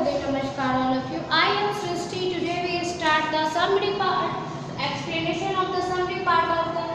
Namaste, Namaskar all of you. I am Srishti. Today we start the summary part, explanation of the summary part of the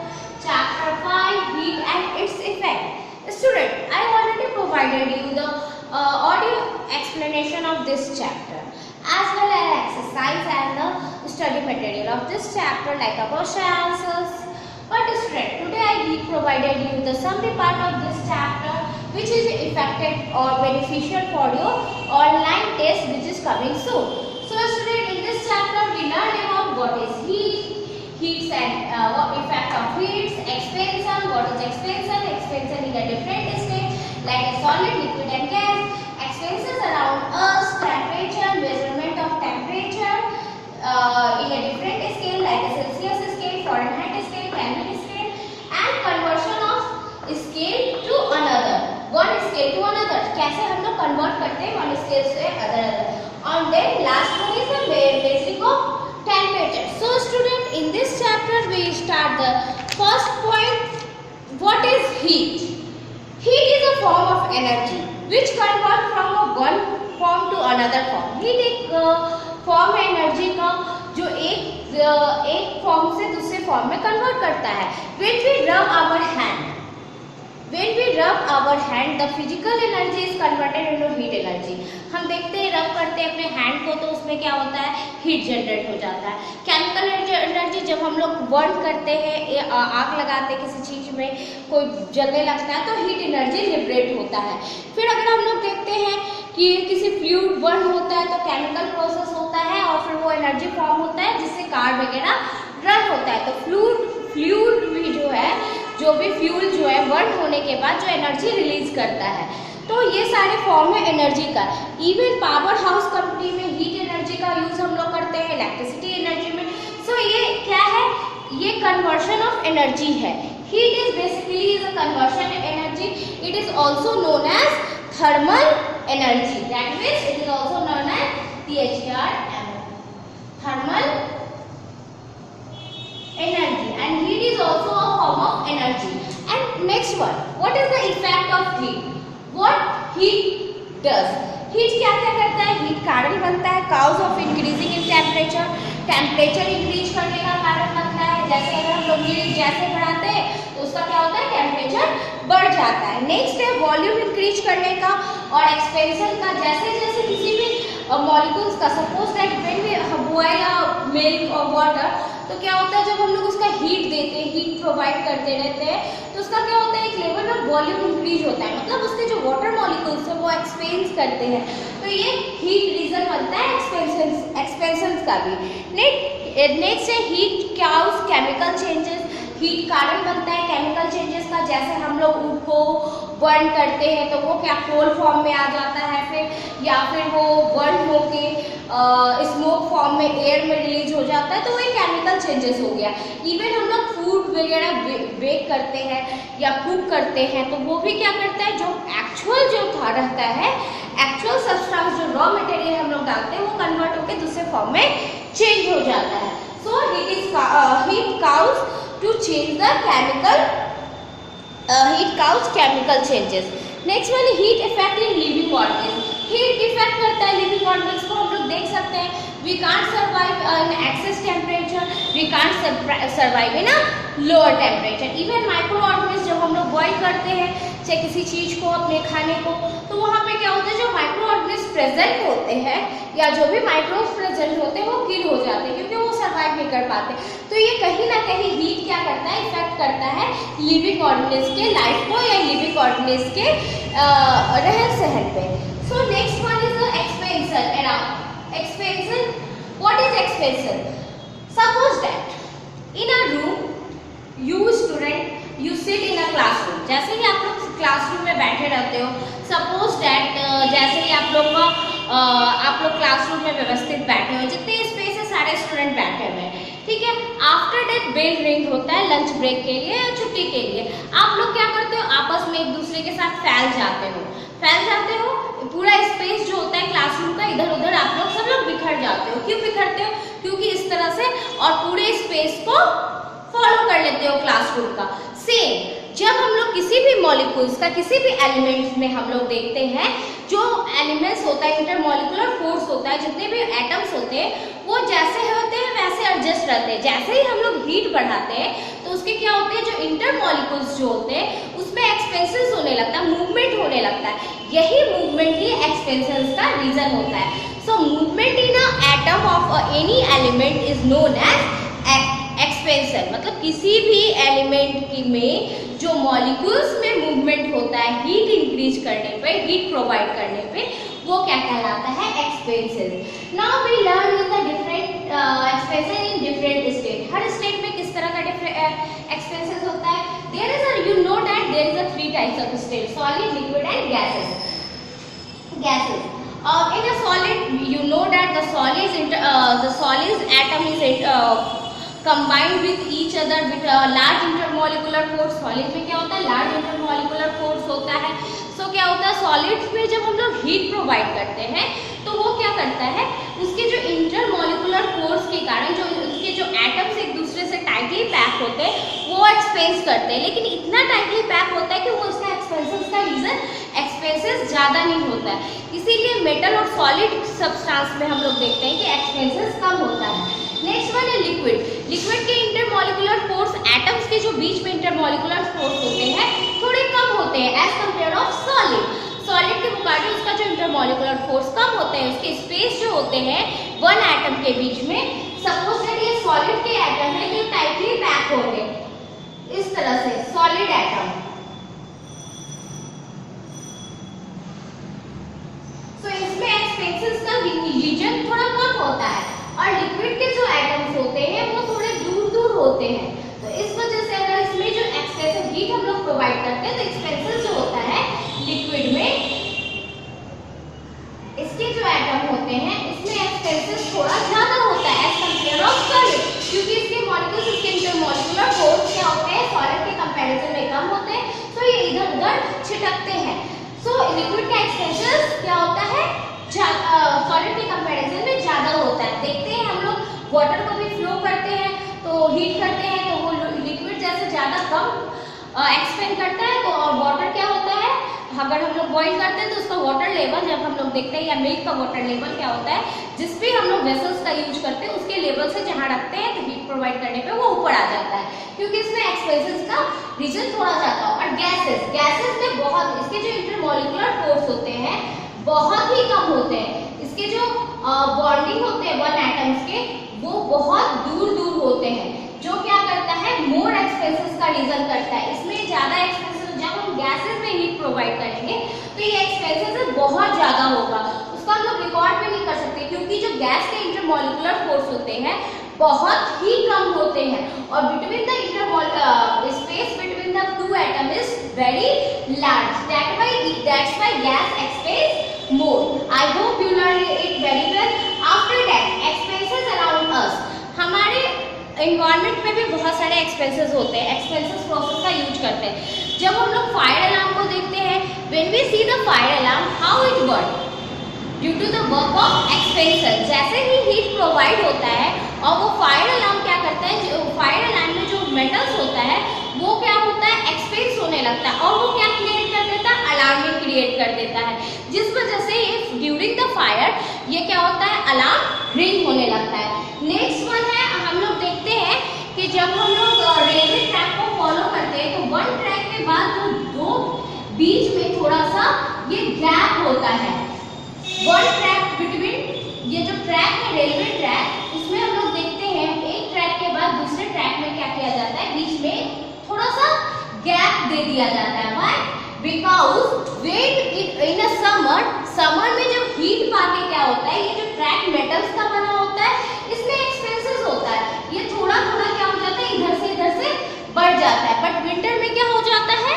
chapter 5, heat and its effect. Student, I already provided you the audio explanation of this chapter as well as exercise and the study material of this chapter like a question answers. But student, today I provided you the summary part of this chapter which is effective or beneficial for your online test which is coming soon. So student, in this chapter we learn about what is heats and what effect of heats, expansion, what is expansion in a different state like a solid, liquid and gas, expansions around us, temperature, measurement of temperature in a different scale like a Celsius scale, Fahrenheit scale, Kelvin scale, and conversion of scale to another. One scale to another, कैसे हम लोग convert करते हैं one scale से other और then last one is the basic of temperature. So student, in this chapter we start the first point. What is heat? Heat is a form of energy which convert from one form to another form. Heat एक form है energy का जो एक form से दूसरे form में convert करता है. When we rub our hand, When we rub our hand, the physical energy is converted into heat energy. हम देखते हैं रब करते हैं अपने हैंड को तो उसमें क्या होता है, हीट जनरेट हो जाता है. केमिकल एनर्जी जब हम लोग बर्न करते हैं, आग लगाते हैं किसी चीज में, कोई जलने लगता है तो हीट एनर्जी लिबरेट होता है. फिर अगर हम लोग देखते हैं कि किसी फ्लूइड बर्न होता है तो केमिकल प्रोसेस होता है और फिर वो एनर्जी फॉर्म होता है जिससे कार वगैरह रन होता है. तो फ्लूइड भी जो है, जो भी फ्यूल जो है बर्न होने के बाद जो एनर्जी रिलीज करता है, तो ये सारे फॉर्म है एनर्जी का. इवन पावर हाउस कंपनी में हीट एनर्जी का यूज हम लोग करते हैं, इलेक्ट्रिसिटी एनर्जी में. सो ये क्या है, ये कन्वर्शन ऑफ एनर्जी है. Heat is basically is a conversion energy. It is also known as thermal energy. That means it is also known as THERM, thermal energy, and heat is also a form of energy. And next one, what is the effect of heat? What heat does? heat क्या क्या करता है? heat कारण बनता है cause of increasing in temperature, temperature increase करने का कारण बनता है. जैसे अगर हम लोग जैसे बढ़ाते हैं तो उसका क्या होता है, टेम्परेचर बढ़ जाता है. नेक्स्ट है वॉल्यूम इंक्रीज करने का और एक्सपेंशन का. जैसे जैसे किसी भी मॉलिक्यूल्स का, suppose that when we boil milk और वाटर, तो क्या होता है जब हम लोग उसका हीट देते हैं, हीट प्रोवाइड करते रहते हैं, तो उसका क्या होता है, एक लेवल में वॉल्यूम इंक्रीज होता है. मतलब उसके जो वाटर मॉलिक्यूल्स है वो एक्सपेंस करते हैं. तो ये हीट रीजन बनता है एक्सपेंशन का भी. नेक्स्ट है heat cause chemical changes. Heat कारण बनता है केमिकल चेंजेस का. जैसे हम लोग वुड को बर्न करते हैं तो वो क्या कोल फॉर्म में आ जाता है, फिर या फिर वो बर्न होके स्मोक फॉर्म में एयर में रिलीज हो जाता है, तो वो एक केमिकल चेंजेस हो गया. इवन हम लोग फूड वगैरह बेक करते हैं या कुक करते हैं तो वो भी क्या करता है, जो एक्चुअल जो रहता है, एक्चुअल सब्सटेंस जो रॉ मटेरियल हम लोग डालते हैं वो कन्वर्ट होकर दूसरे फॉर्म में चेंज हो जाता है. So heat cause to change the chemical, heat cause chemical changes. Next one, heat effect in living organs. Heat effect करता है लिविंग ऑर्गेन्स को. हम लोग देख सकते हैं we can't survive in excess temperature, we can't survive in a lower temperature. Even micro organism जब हम लोग बॉईल करते हैं चाहे किसी चीज को, अपने खाने को, तो वहाँ पे क्या होता है, जो माइक्रो ऑर्गेनिज्म प्रेजेंट होते हैं या जो भी माइक्रोब्स प्रेजेंट होते हैं वो किल हो जाते हैं क्योंकि वो सर्वाइव नहीं कर पाते. तो ये कहीं ना कहीं हीट क्या करता है, इफेक्ट करता है लिविंग ऑर्गेनिज्म के लाइफ को या लिविंग ऑर्गेनिज्म के रहन सहन पे. So next one is expansion. Expansion, what is expansion? Suppose that in a room you student you sit in a classroom. जैसे कि आप लोग क्लासरूम में बैठे रहते हो, सपोज दैट जैसे कि आप लोग क्लासरूम में व्यवस्थित बैठे हो, जितने स्पेस है सारे स्टूडेंट बैठे हुए हैं, ठीक है. आफ्टर दैट बेल रिंग होता है लंच ब्रेक के लिए या छुट्टी के लिए. आप लोग क्या करते हो, आपस में एक दूसरे के साथ फैल जाते हो. पूरा स्पेस जो होता है क्लासरूम का, इधर उधर आप लोग सब लोग बिखर जाते हो. क्यों बिखरते हो? क्योंकि इस तरह से, और पूरे स्पेस को फॉलो कर लेते हो क्लासरूम का. सेम जब हम लोग किसी भी मॉलिक्यूल्स का किसी भी एलिमेंट्स में हम लोग देखते हैं जो एलिमेंट्स होता है, इंटरमॉलिकुलर फोर्स होता है, जितने भी एटम्स होते हैं वो जैसे होते हैं वैसे एडजस्ट रहते हैं। जैसे ही हम लोग हीट बढ़ाते हैं तो उसके क्या होते हैं, जो इंटरमॉलिक्यूल्स जो होते हैं उसमें एक्सपेंसेस होने लगता है, मूवमेंट होने लगता है। यही मूवमेंट ही एक्सपेंसेस का रीजन होता है। So movement in a atom of any element is known as expansion. मतलब किसी भी एलिमेंट में जो मॉलिक्यूल्स में मूवमेंट होता है हीट इंक्रीज करने पे, हीट प्रोवाइड करने पे, वो क्या कहलाता है, expenses. Now we learn in the different expenses in different state. हर स्टेट में किस तरह का एक्सपेंसेस होता है। There is a, you know that there is a 3 types of state, solid, liquid and gases. In a solid, you know that the solid atom is combined with each other with a large intermolecular force। Solid में क्या होता है, large intermolecular force होता है। सो क्या होता है, solids में जब हम लोग हीट प्रोवाइड करते हैं तो वो क्या करता है, उसके जो इंटरमॉलिकुलर फोर्स के कारण जो उसके जो एटम्स एक दूसरे से टाइटली पैक होते हैं वो एक्सपेंस करते हैं। लेकिन इतना टाइटली पैक होता है कि वो उसका एक्सपेंसेस का रीजन एक्सपेंसेस ज़्यादा नहीं होता है। इसीलिए मेटल और सॉलिड सब्सटेंस में हम लोग देखते हैं कि एक्सपेंसेस कम होता है। नेक्स्ट वन है लिक्विड। लिक्विड के इंटरमॉलिकुलर फोर्स, एटम्स के जो बीच में इंटरमॉलिकुलर फोर्स होते हैं थोड़े कम होते हैं as compare of solid. Solid के मुकाबले उसका जो इंटरमॉलिकुलर फोर्स कम होते हैं, उसके स्पेस जो होते हैं वन एटम के बीच में। सपोज दैट ये सॉलिड के एटम है जो टाइटली पैक हो गए इस तरह से, सॉलिड एटम। सो इसमें एक्सपेंसेस का रीजन थोड़ा कम होता है और लिक्विड के जो एटम्स होते हैं वो थोड़े दूर दूर होते हैं। तो इस वजह से अगर इसमें जो एक्सपेंसिव हीट हम लोग प्रोवाइड करते हैं तो एक्सपेंसेस जो होता है लिक्विड में, इसके जो एटम होते हैं इसमें एक्सपेंसेस थोड़ा ज्यादा होता है एज कंपेयर ऑफ सॉलिड, क्योंकि इसके मॉलिक्यूल्स, इसके इंटरमॉलिकुलर फोर्स क्या होते हैं सॉलिड के कंपैरिजन में कम होते हैं, तो ये इधर उधर छिटकते हैं। सो लिक्विड का एक्सपेंसेस क्या होता है, सॉलिड के कंपैरिजन में ज्यादा होता है। देखते हैं हम लोग वाटर को भी फ्लो करते हैं तो हीट करते हैं तो वो लिक्विड जैसे ज्यादा कम एक्सपेंड करता है। तो और वाटर क्या होता है, अगर हम लोग बॉईल करते हैं तो उसका वाटर लेवल जब हम लोग देखते हैं, या मिल्क का वाटर लेवल क्या होता है, जिस भी हम लोग वेसल्स का यूज करते हैं उसके लेवल से जहाँ रखते हैं तो हीट प्रोवाइड करने पे वो ऊपर आ जाता है, क्योंकि इसमें एक्सपेंसेस का रीजन थोड़ा ज्यादा हो। और गैसेस में बहुत, इसके जो इंटरमॉलिकुलर फोर्स होते हैं बहुत ही कम होते हैं। इसके जो बॉन्डिंग होते हैं वन एटम्स के वो बहुत दूर दूर होते हैं, जो क्या करता है मोर एक्सपेंसेस का रीजन करता है। इसमें ज्यादा एक्सपेंसेस, जब हम गैसेस में हीट प्रोवाइड करेंगे तो ये एक्सपेंसेस बहुत ज्यादा होगा, उसका हम लोग रिकॉर्ड भी नहीं कर सकते, क्योंकि जो गैस के इंटरमॉलिकुलर फोर्स होते हैं बहुत ही कम होते हैं और between the space between the two atom is very large. That's why gas expands more. I hope you learned it very well. After that, expenses around us. हमारे एनवायरनमेंट में भी बहुत सारे एक्सपेंसेस होते हैं, एक्सपेंसेस प्रोसेस का use करते हैं। जब हम लोग फायर अलार्म को देखते हैं, when we see the fire alarm, how it works? Due to the work of expansion, जैसे ही हीट प्रोवाइड होता है और वो फायर अलार्म क्या करता है, जो फायर अलार्म में जो मेटल्स होता है वो क्या होता है, एक्सपेंस होने लगता है और वो क्या क्रिएट कर देता है, अलार्मिंग क्रिएट कर देता है, जिस वजह से ड्यूरिंग द फायर ये क्या होता है, अलार्म रिंग होने लगता है। नेक्स्ट वन है, हम लोग देखते हैं कि जब हम लोग रेलवे ट्रैक को फॉलो करते हैं तो वन ट्रैक के बाद जो दो बीच में थोड़ा सा ये गैप होता है, वन ट्रैक बिटवीन, ये जो ट्रैक है रेलवे ट्रैक, उसमें हम लोग देखते हैं एक ट्रैक के बाद दूसरे ट्रैक में क्या किया जाता है, बीच में थोड़ा सा गैप दे दिया जाता है। Why? Because when in a summer में जब हीट पाके क्या होता है, ये जो ट्रैक मेटल्स का बना होता है इसमें एक्सपेंसेस होता है, ये थोड़ा थोड़ा क्या हो जाता है, इधर से बढ़ जाता है। बट विंटर में क्या हो जाता है,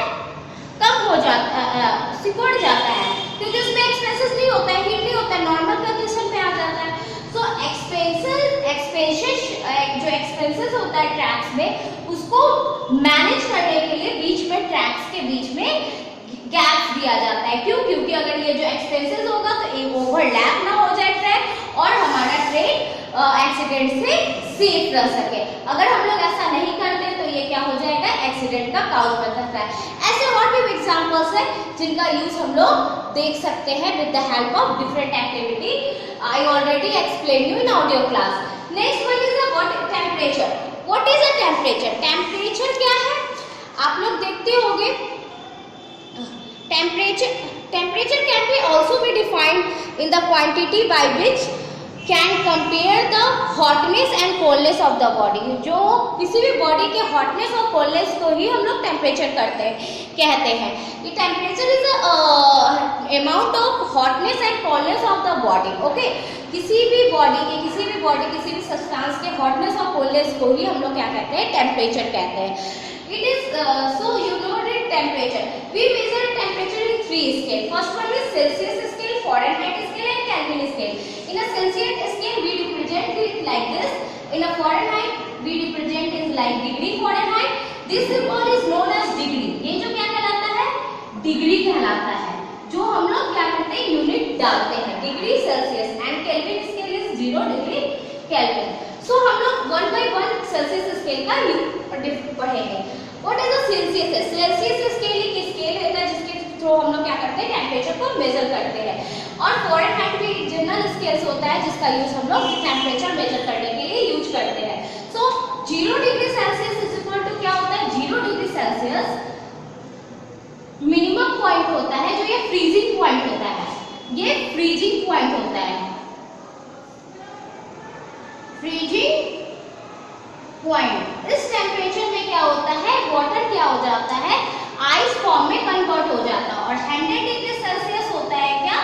कम हो जाता है, सिकुड़ जाता है, क्योंकि उसमें एक्सपेंसेस नहीं होता है, हीट नहीं होता है, नॉर्मल कंडीशन में आ जाता है। सो जो एक्सपेंसेस होता है ट्रैक्स में, उसको मैनेज करने के लिए बीच में ट्रैक्स के बीच में गैप्स दिया जाता है। क्यों? क्योंकि अगर ये जो एक्सपेंसेस होगा तो एक ओवरलैप ना हो जाए ट्रैक और हमारा ट्रेन एक्सीडेंट से सेफ रह सके। अगर हम लोग ऐसा नहीं करते तो ये क्या हो जाएगा, एक्सीडेंट एक्सीडेंट का काउज बन सकता है। ऐसे और भी एग्जांपल्स है जिनका यूज हम लोग देख सकते हैं with the help of different activity. I already explain you in audio class. Next one is the temperature. What is a temperature? Temperature क्या है आप लोग देखते होंगे। Temperature can be also be defined in the quantity by which can compare the hotness and coldness of the body. जो किसी भी body के हॉटनेस और कोल्डनेस को ही हम लोग टेम्परेचर कहते हैं। ये temperature is amount of hotness and coldness of the body. Okay, किसी भी सब्सटेंस के हॉटनेस और कोल्डनेस को ही हम लोग क्या कहते हैं? टेम्परेचर कहते हैं। It is so you know the temperature. We measure temperature in 3 scale. First one is Celsius scale, Fahrenheit scale, and Kelvin scale. In a Celsius scale, we represent it like this. In a Fahrenheit, we represent it like degree Fahrenheit. This symbol is known as degree. ये जो क्या कहलाता है? Degree कहलाता है। जो हम लोग क्या करते हैं? यूनिट डालते हैं। Degree Celsius and Kelvin scale is 0 degree Kelvin. So हम लोग 1 by 1 सेल्सियस स्केल का पढ़ेंगे। What is the Celsius? Celsius scale एक स्केल होता है जिसके थ्रू हम लोग क्या करते हैं? टेम्परेचर को मेजर करते हैं। और फॉरेनहाइट भी एक जनरल स्केल होता है जिसका यूज हम लोग टेम्परेचर मेजर करने के लिए यूज करते हैं। So 0 degree Celsius is equal to क्या होता है? 0 डिग्री सेल्सियस मिनिमम पॉइंट होता है, जो ये फ्रीजिंग पॉइंट होता है। ये फ्रीजिंग पॉइंट होता है। Freezing point. इस टेम्परेचर में क्या होता है? वाटर क्या हो जाता है? आइस फॉर्म में कन्वर्ट हो जाता है। और 100 डिग्री सेल्सियस होता है क्या?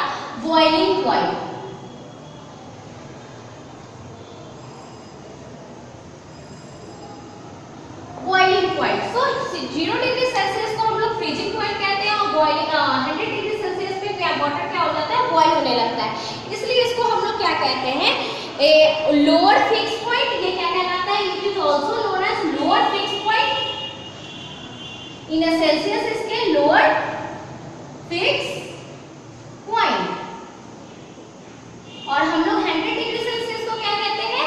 Boiling point. Boiling point. So 0 degree Celsius को हम लोग फ्रीजिंग पॉइंट कहते हैं और बॉइलिंग 100 डिग्री सेल्सियस पे क्या वाटर क्या हो जाता है? बॉइल होने लगता है। इसलिए इसको हम लोग क्या कहते हैं? A lower fix point. ये क्या कहलाता है? It is also known as lower fix point in a Celsius scale. Lower fix point. और हम लोग 100 डिग्री सेल्सियस को क्या कहते हैं?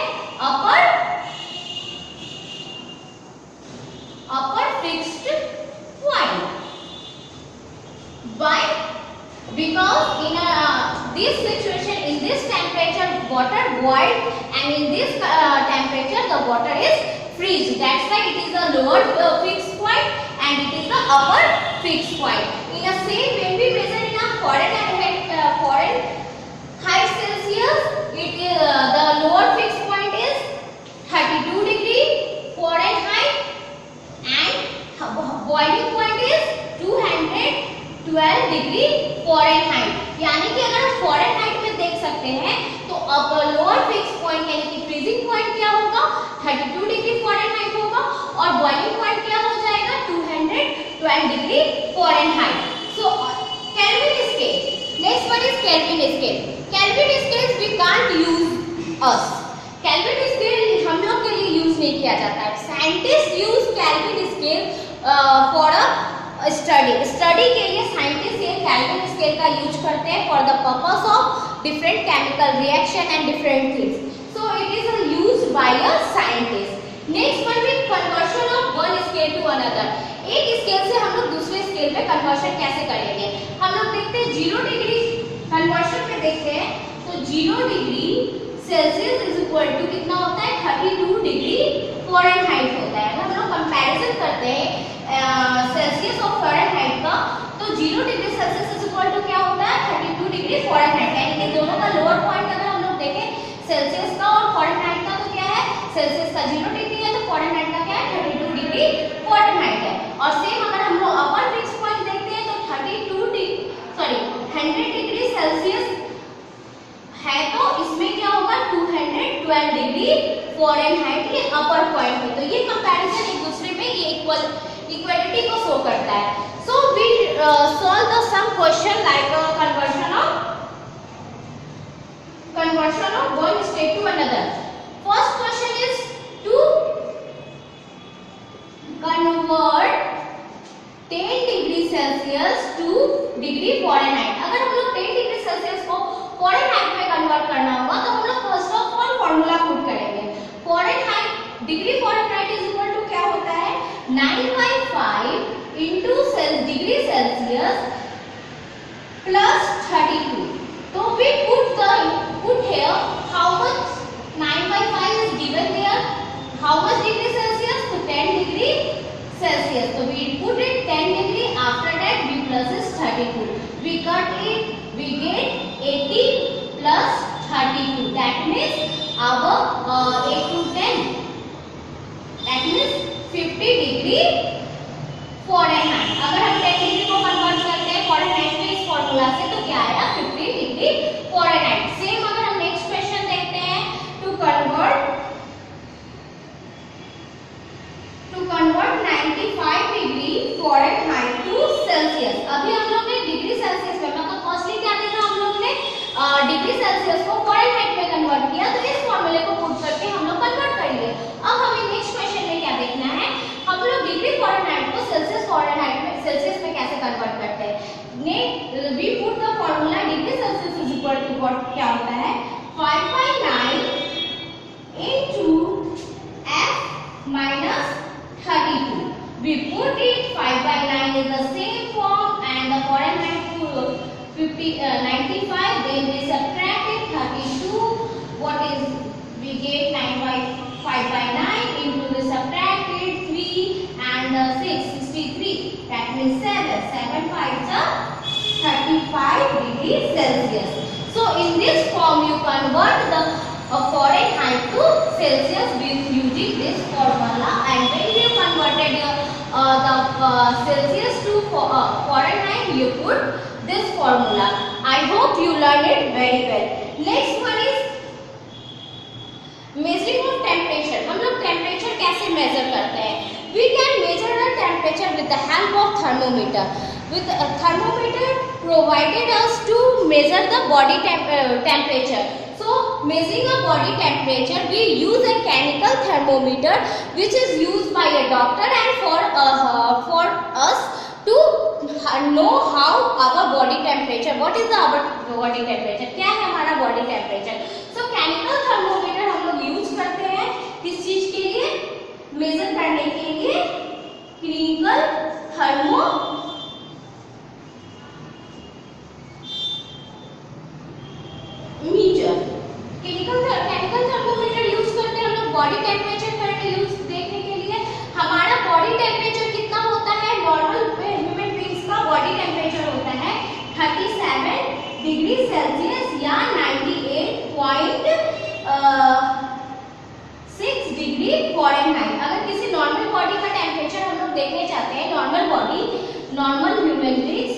Upper fixed point. Why? Because in this situation, in this temperature, water boiled, and in this temperature, the water is freeze. That's why it is a lower fixed point, and it is the upper fixed point. In the same way, we measure in a Fahrenheit Celsius, it is the lower fixed point is 32 degree Fahrenheit, and boiling point is 212 degree Fahrenheit. यानी कि अगर हम Fahrenheit में देख सकते हैं तो अब लोअर फिक्स पॉइंट यानी कि फ्रीजिंग पॉइंट क्या होगा? 32 डिग्री फॉरेनहाइट होगा और बॉइलिंग पॉइंट क्या हो जाएगा? 212 degree Fahrenheit. So Kelvin scale. Next one is Kelvin scale. Kelvin scale we can't use us. Kelvin scale हम लोग के लिए यूज नहीं किया जाता है। Scientist use Kelvin scale for a study के लिए साइंटिस्ट ये केल्विन स्केल का यूज करते हैं for the purpose of different chemical reaction and different things. So it is used by a scientist. Next one is conversion of one scale to another. एक scale से हम लोग दूसरे scale में conversion कैसे करेंगे? हम लोग देखते हैं 0 डिग्री कन्वर्शन में देखते हैं तो 0 degree Celsius is equal to कितना होता है? 32 डिग्री फॉरेनहाइट होता है। अगर हम लोग कंपैरिजन करते हैं सेल्सियस और फॉरेनहाइट का तो 0 degree Celsius is equal to क्या होता है? 32 डिग्री फॉरेनहाइट। यानी कि दोनों का लोअर पॉइंट अगर हम लोग देखें सेल्सियस का और फॉरेनहाइट का तो क्या है? सेल्सियस का 0 डिग्री है तो फॉरेनहाइट का क्या है? 32 डिग्री फॉरेनहाइट है। और सेम अगर हम लोग अपर फिक्स पॉइंट देखते हैं तो 100 डिग्री सेल्सियस है तो इसमें क्या होगा? 212 डिग्री फॉरेनहाइट ये अपर पॉइंट है। तो ये कंपैरिजन एक दूसरे में ये इक्वालिटी को शो करता है। So we solve the sum question like conversion of one state to another. First question is to convert 10 degree Celsius to degree Fahrenheit. अगर हम लोग 10 डिग्री सेल्सियस को फॉरेनहाइट में कन्वर्ट करना होगा तो हम लोग first of all formula put करेंगे। Fahrenheit degree Fahrenheit is equal to क्या होता है? 9/5 into degree Celsius plus 32. So we put here how much 9/5 is given there. How much degree Celsius? So 10 degree Celsius. So we put it 10 degree. After that we plus is 32. We cut it. We get 80 plus 32. That means our 8 to 10. That means 50 degree Fahrenheit. अगर हम 10 degree को convert करते हैं Fahrenheit में इस formula से तो क्या आया 50 डिग्री Fahrenheit. सेम अगर हम नेक्स्ट क्वेश्चन देखते हैं to convert 95 degree Fahrenheit to Celsius. अभी हम लोग ने डिग्री सेल्सियस में मतलब फर्स्टली क्या देखा हम लोग ने डिग्री सेल्सियस को Fahrenheit में कन्वर्ट किया तो इस फॉर्मूले को पुट करके हम लोग कन्वर्ट करेंगे. अब हमें नेक्स्ट क्वेश्चन में क्या देखना है हम लोग डिग्री Fahrenheit को सेल्सियस Fahrenheit में सेल्सियस में कैसे कन्वर्ट करते हैं. We put the formula degree Celsius is equal to what क्या होता है 5/9 into f minus 32. We put it 5/9 is the same form and the Fahrenheit to 95. Then we subtract it 32. What is we get 5/9 into we subtract it 3 and 6 63. That means 7. 7 5s are 35 degree Celsius. So in this form you convert the Fahrenheit to Celsius with using this formula, and when you converted the Celsius to Fahrenheit you put this formula. I hope you learned it very well. Next one is measuring of temperature. हम लोग temperature कैसे major करते हैं. We can measure the temperature with the help of thermometer. With a thermometer provided us to measure the body temperature. So measuring a body temperature we use a mechanical thermometer which is used by a doctor and for us to know how our body temperature. What is the our body temperature? क्या है हमारा body temperature? So mechanical thermometer हम लोग use करते हैं किस चीज के लिए मेजर करने के लिए clinical thermometer. Chemical thermometer use करते हैं हम लोग बॉडी टेम्परेचर करने यूज देखने के लिए. हमारा बॉडी टेम्परेचर कितना होता है नॉर्मल ह्यूमन बीइंग्स का बॉडी टेम्परेचर होता है 37 डिग्री सेल्सियस या 98.6 डिग्री Fahrenheit. अगर किसी नॉर्मल बॉडी का टेम्परेचर हम लोग देखने चाहते हैं normal human beings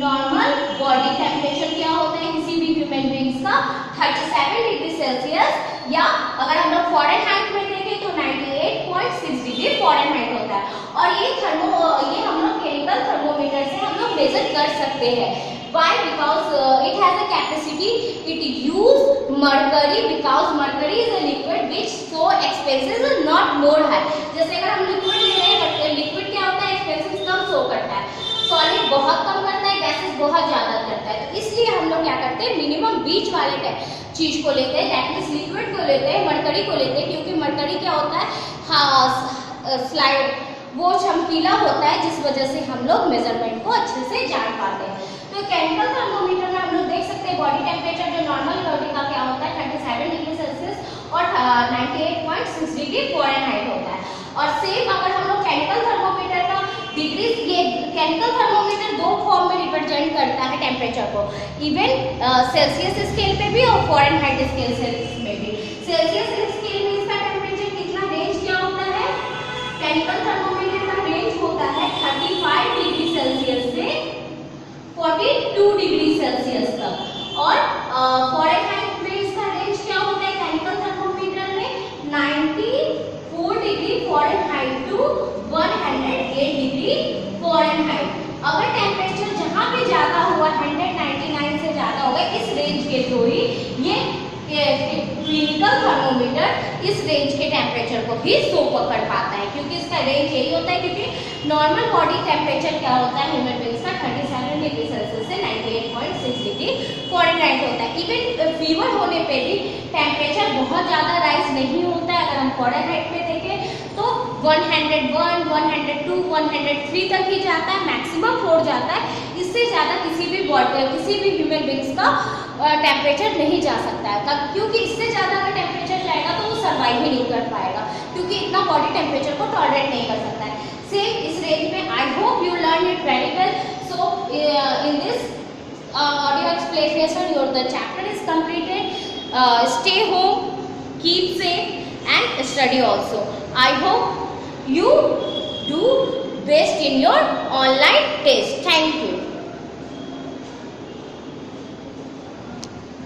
normal body temperature क्या होता है किसी भी ह्यूमन बीइंग्स का 37 डिग्री सेल्सियस या अगर हम लोग Fahrenheit में देखें तो 98.6 डिग्री Fahrenheit होता है. और ये हम लोग केमिकल थर्मोमीटर से हम लोग मेजर कर सकते हैं. Why? Because it has a capacity. It use mercury because mercury is a liquid which so expensive is not more high. जैसे अगर हम लिक्विड ले रहे हैं लिक्विड क्या होता है एक्सपेंसिव कम शो करता है. सॉलिड बहुत कम करता है गैसेस बहुत ज्यादा करता है. तो इसलिए हम लोग क्या करते हैं मिनिमम बीच वाले चीज को लेते हैं दैट मीन्स लिक्विड को लेते हैं मरकरी को लेते हैं क्योंकि मरकरी क्या होता है स्लाइड वो चमकीला होता है जिस वजह से हम लोग मेजरमेंट को अच्छे से जान पाते हैं. तो केमिकल थर्मोमीटर में हम लोग देख सकते हैं बॉडी टेम्परेचर जो नॉर्मल बॉडी का क्या होता है 37 डिग्री सेल्सियस और 98.6 डिग्री Fahrenheit होता है. और सेम अगर हम लोग केमिकल थर्मोमीटर का डिग्री ये केमिकल थर्मोमीटर दो फॉर्म में रिप्रेजेंट करता है टेम्परेचर को इवन सेल्सियस स्केल पे भी और Fahrenheit स्केल में भी. सेल्सियस स्केल में इसका टेम्परेचर कितना रेंज क्या होता है केमिकल थर्मोमीटर का रेंज होता है 35 डिग्री सेल्सियस से 42 डिग्री सेल्सियस तक. और Fahrenheit में इसका रेंज क्या होता है केमिकल थर्मोमीटर में 94 degree Fahrenheit to 108 degree Fahrenheit. अगर टेम्परेचर जहाँ भी ज्यादा हुआ 199 से ज्यादा होगा इस रेंज के थ्रू ही ये क्लिनिकल थर्मोमीटर इस रेंज के टेम्परेचर को भी शो कर पाता है क्योंकि इसका रेंज यही होता है क्योंकि नॉर्मल बॉडी टेम्परेचर क्या होता है ह्यूमन बीइंग्स का 37 डिग्री सेल्सियस से 98.6 डिग्री Fahrenheit होता है. इवन फीवर होने पे भी टेम्परेचर बहुत ज़्यादा राइज नहीं होता है. अगर हम Fahrenheit में देखें तो 101, 102, 103 तक ही जाता है, मैक्सिमम 4 जाता है। इससे ज़्यादा किसी भी ह्यूमन बींग्स का टेम्परेचर नहीं जा सकता है, क्योंकि इससे ज़्यादा अगर टेम्परेचर जाएगा तो वो सर्वाइव ही नहीं कर पाएगा, क्योंकि इतना बॉडी टेम्परेचर को टॉलरेट नहीं कर सकता है। सेम इस रेंज में I hope you learn it very well. So in this audio explanation the chapter is completed. Stay home, keep safe and study also. I hope you do best in your online test. Thank you.